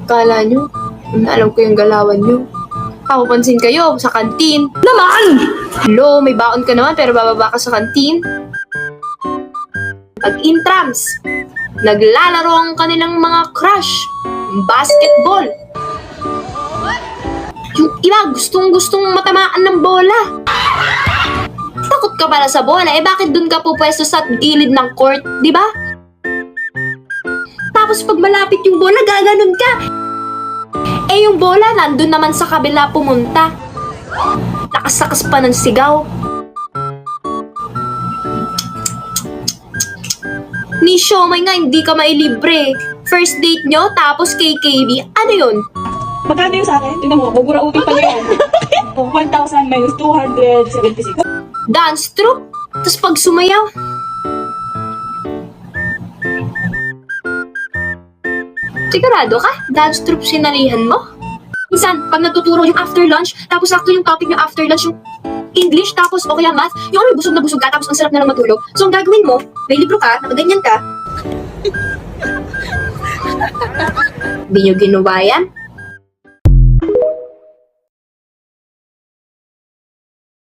Kala nyo, alam ko yung galawan nyo. Papapansin kayo sa kantin. Naman! Hello, may baon ka naman pero bababa ka sa kantin. Pag intrams, naglalaro ang kanilang mga crush. Basketball. Yung iba, gustong matamaan ng bola. Takot ka pala sa bola, bakit dun ka pupwesto sa gilid ng court, di ba? Tapos pag malapit yung bola, gaganon ka. Yung bola, nandun naman sa kabila pumunta. Lakas-lakas pa ng sigaw. Ni Siomay nga, hindi ka mailibre. First date nyo, tapos KKB. Ano yun? Magkano yung sa akin? Tingnan mo, bubura-uti pa yan. 1,000 minus 276. Dance troupe? Tapos pag sumayaw, sigurado ka? Dance troupe sinalihan mo? Minsan, pag natuturo yung after lunch, tapos sakto yung topic yung after lunch, yung English, tapos o kaya math, yung ano, busog na busog ka, tapos ang sarap na lang matulog. So, ang gagawin mo, may libro ka, nakaganyan ka. Hindi nyo ginawa yan?